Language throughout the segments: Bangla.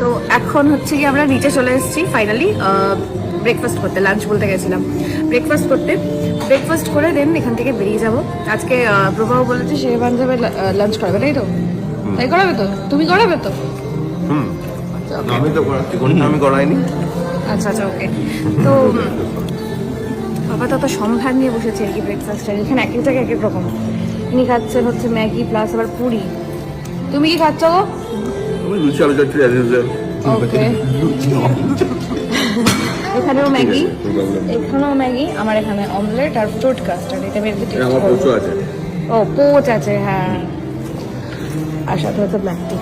তো এখন হচ্ছে কি আমরা নিচে চলে এসেছি ফাইনালি ব্রেকফাস্ট করতে, লাঞ্চ বলতে গেছিলাম, ব্রেকফাস্ট করে দেন এখান থেকে বেরিয়ে যাব। আজকে প্রভাব বলেছে সে পাঞ্জাবে লাঞ্চ করাবে, তাই তো? তাই করাবে তো? তুমি করাবে তো? আমি তো করাচ্ছি, কোনটা আমি করাইনি। আচ্ছা আচ্ছা, ওকে। তো বাবা তো সম্ভার নিয়ে বসেছে আর কি ব্রেকফাস্টের। এখানে এক এক জায়গায় এক এক রকম। ইনি খাচ্ছেন হচ্ছে ম্যাগি প্লাস আবার পুরি। তুমি কি খাচ্ছ গো? আমি লুচি আলু চচ্চড়ি অ্যাজ ইউজুয়াল। ওকে। এখানেও ম্যাগি, এখানেও ম্যাগি, আমার এখানে অমলেট আর ফ্রুট কাস্টার্ড। এটা বের থেকে আমার পোচো আছে। ও পোচ আছে, হ্যাঁ। আর সাথে হচ্ছে ব্ল্যাক টি।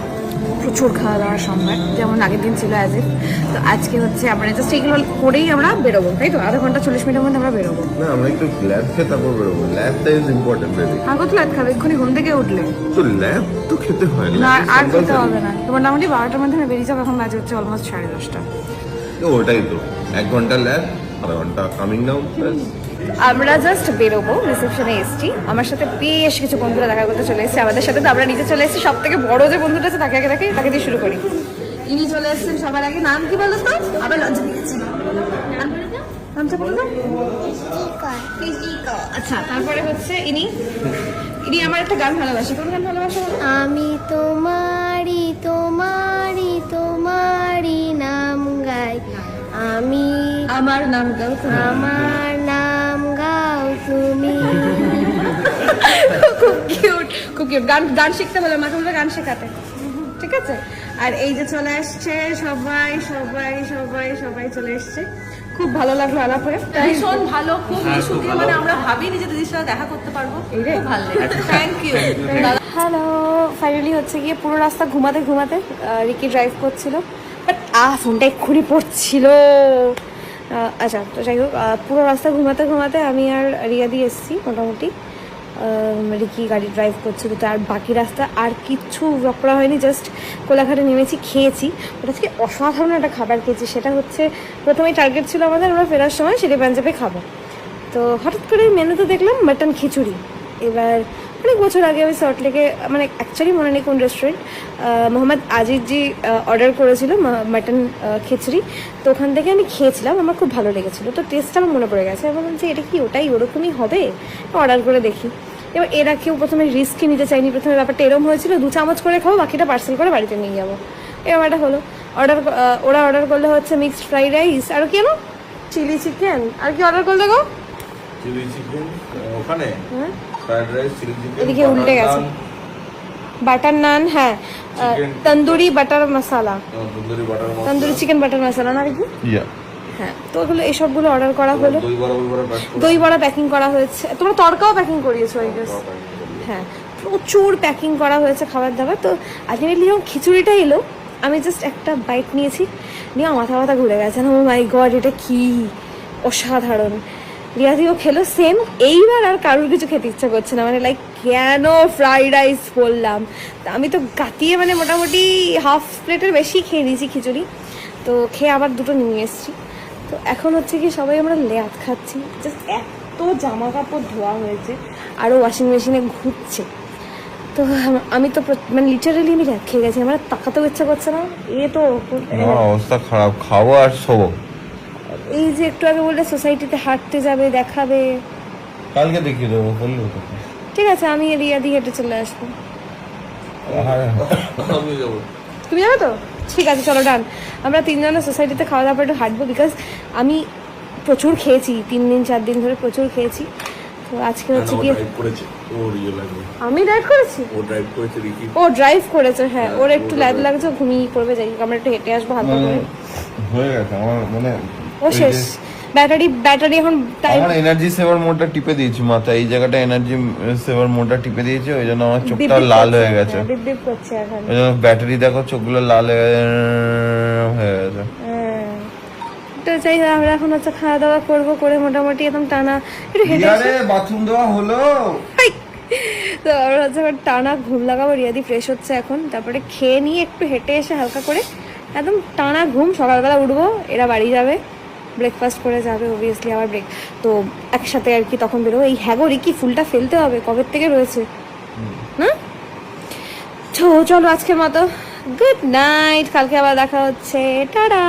প্রচুর খাওয়া দাওয়ার সম্ভার, যেমন আগের দিন ছিল অ্যাজ ইফ। তো আজকে হচ্ছে আমরা জাস্ট এইগুলো করেই আমরা বেরোবো, তাই তো? আধা ঘন্টা 40 মিনিটের মধ্যে আমরা বেরোবো। না, আমরা একটু ল্যাব খেয়ে তারপর বেরোবো। ল্যাবটা ইজ ইম্পর্টেন্ট বেবি। আর কত লাগ খাবে? এক্ষুনি ঘুম থেকে উঠলে তো ল্যাব তো খেতে হয় না, আর খেতে হবে না। তো মোটামুটি 12টার মধ্যে বেরিয়ে যাবো। এখন বাজে হচ্ছে অলমোস্ট 10:30। ওটাই তো, 1 ঘন্টা ল্যাব, আধা ঘন্টা কামিং ডাউন। আমরা জাস্ট বেরোবো, রিসেপশনে এসছি। আমার সাথে বেশ কিছু বন্ধুরা দেখা করতে চলে এসেছে আমাদের সাথে। তো আমরা নিচে চলে এসেছি। সব থেকে বড় যে বন্ধুটা আছে তাকে আগে দেখে, তাকে দিয়ে শুরু করি। ইনি চলে এসেছেন সবার আগে। নাম কি বলো তো? আবার লজ্জা দিয়েছি। নামটা বলো তো? আচ্ছা, তারপরে হচ্ছে ইনি আমার একটা গান ভালোবাসে। কোন গান ভালোবাসে? আমি তোমারি তোমারি তোমারি নাম গাই, আমি আমার নাম গাও তুমি। আমার নাম গাও তুমি। খুব কিউট, খুব কিউট। গান শিখতে হলে মাঝে মাঝে গান শেখাতে, ঠিক আছে? আর এই যে চলে আসছে সবাই সবাই সবাই সবাই চলে এসছে। খুব ভালো লাগলো আলাপ হয়ে। ভীষণ ভালো, খুব সুখী। মানে আমরা ভাবিনি যে দিদির সাথে দেখা করতে পারবো। খুব ভালো লেগেছে, থ্যাংক ইউ। হ্যালো, ফাইনালি হচ্ছে গিয়ে পুরো রাস্তা ঘুমাতে ঘুমাতে রিকি ড্রাইভ করছিল, বাট ফোনটা এক্ষুনি পড়ছিল। আচ্ছা, তো যাই হোক, পুরো রাস্তা ঘুমাতে ঘুমাতে আমি আর রিয়াদি এসেছি মোটামুটি। রিকি গাড়ি ড্রাইভ করছিল। তো আর বাকি রাস্তা আর কিচ্ছু ব্লক করা হয়নি, জাস্ট কোলাঘাটে নেমেছি, খেয়েছি। ওটা থেকে অসাধারণ একটা খাবার খেয়েছি। সেটা হচ্ছে প্রথমেই টার্গেট ছিল আমাদের, আমরা ফেরার সময় শেরে পাঞ্জাবে খাবো। তো হঠাৎ করে মেনুতে দেখলাম মাটন খিচুড়ি। এবার অনেক বছর আগে আমি সল্টলেকে, মানে অ্যাকচুয়ালি মনে নেই কোন রেস্টুরেন্ট, মোহাম্মদ আজিজজি অর্ডার করেছিল মাটন খিচুড়ি। তো ওখান থেকে আমি খেয়েছিলাম, আমার খুব ভালো লেগেছিলো। তো টেস্টটা আমার মনে পড়ে গেছে। আমি বলছি এটা কি ওটাই ওরকমই হবে, অর্ডার করে দেখি। এবার এরা কেউ প্রথমে রিস্কই নিতে চাইনি। প্রথমে ব্যাপারটা এরম হয়েছিল 2 চামচ করে খাবো, বাকিটা পার্সেল করে বাড়িতে নিয়ে যাবো। এরকম একটা হলো। ওরা অর্ডার করলে হচ্ছে মিক্সড ফ্রাইড রাইস, আর কেন চিলি চিকেন। আর কি অর্ডার করলে গো? চিলি চিকেন ওখানে, ফ্রাইড রাইস, চিলি চিকেন, এদিকে উল্টে গেছে। বাটার নান, হ্যাঁ, তন্দুরি বাটার মশালা, তন্দুরি বাটার মশলা, তন্দুরি চিকেন বাটার মশালা না কি? ইয়া। হ্যাঁ, তো ওগুলো এসবগুলো অর্ডার করা হলো। দই বড়া প্যাকিং করা হয়েছে। তোমরা তড়কাও প্যাকিং করিয়েছো আই গেস। হ্যাঁ, প্রচুর প্যাকিং করা হয়েছে খাবার দাবার। তো আলটিমেটলি যখন খিচুড়িটা এলো, আমি জাস্ট একটা বাইট নিয়েছি, নিয়ে মাথা মাথা ঘুরে গেছে। ও মাই গড, এটা কি অসাধারণ। রিয়াদিও খেলো সেম। এইবার আর কারোর কিছু খেতে ইচ্ছা করছে না, মানে লাইক কেন ফ্রাইড রাইস বললাম। আমি তো গাতিয়ে মানে মোটামুটি হাফ প্লেটের বেশি খেয়ে দিয়েছি খিচুড়ি। তো খেয়ে আবার 2টো নিয়ে এসেছি। তো এখন হচ্ছে কি সবাই আমরা লেয়াত খাচ্ছি। জাস্ট এত জামা কাপড় ধোয়া হয়েছে, আরও ওয়াশিং মেশিনে ঘুরছে। তো আমি তো মানে লিটারেলি আমি ল্যাদ খেয়ে গেছি। আমার তাকাতেও ইচ্ছা করছে না। তো অবস্থা খারাপ, খাবো আর শোবো। এই যে একটু আগে বললে সোসাইটিতে হাঁটতে যাবে, দেখাবে। কালকে দেখিয়ে দেবো, বলবো। ঠিক আছে, আমি রিয়াদি হেঁটে চলে আসবো। আমি যাবো। তুমি যাবে তো? ঠিক আছে, চলো ডান। আমরা 3 জনের সোসাইটিতে খাওয়া দাওয়া একটু হাঁটবো, বিকজ আমি প্রচুর খেয়েছি 3 দিন 4 দিন ধরে, প্রচুর খেয়েছি। তো আজকে হচ্ছে কি আমি ড্রাইভ করেছি। ও ড্রাইভ করেছে, হ্যাঁ। ওর একটু ল্যাদ লাগছে, ঘুমিয়ে পড়বে। যাই আমরা একটু হেঁটে আসবো হালকা করে। হয়ে গেছে আমার, মানে ও শেষ। ব্যাটারি এখন আমার এনার্জি সেভার মোডটা টিপে দিয়েছি মাথায়। এই জায়গাটা এনার্জি সেভার মোডটা টিপে দিয়েছি, ওই জন্য আমার চোখটা লাল হয়ে গেছে। বিপ বিপ করছে এখন। ওই জন্য ব্যাটারি দেখো চোখগুলো লাল হয়ে গেছে। তো যাই হোক, আমরা এখন হচ্ছে খাওয়া দাওয়া করবো, করে মোটামুটি একদম টানা একটু হেঁটে বাথরুম দেওয়া হলো। তো আমরা হচ্ছে টানা ঘুম লাগাবো। রিয়াদি ফ্রেশ হচ্ছে এখন, তারপরে খেয়ে নিয়ে একটু হেঁটে এসে হালকা করে একদম টানা ঘুম। সকালবেলা উঠবো, এরা বাড়ি যাবে, ব্রেকফাস্ট করে যাবে অবভিয়াসলি, আবার তো একসাথে আর কি তখন বেরোবো। এই হ্যাগো রিকি ফুলটা ফেলতে হবে, কবের থেকে রয়েছে না? তো চলো আজকের মতো গুড নাইট, কালকে আবার দেখা হচ্ছে, টাটা।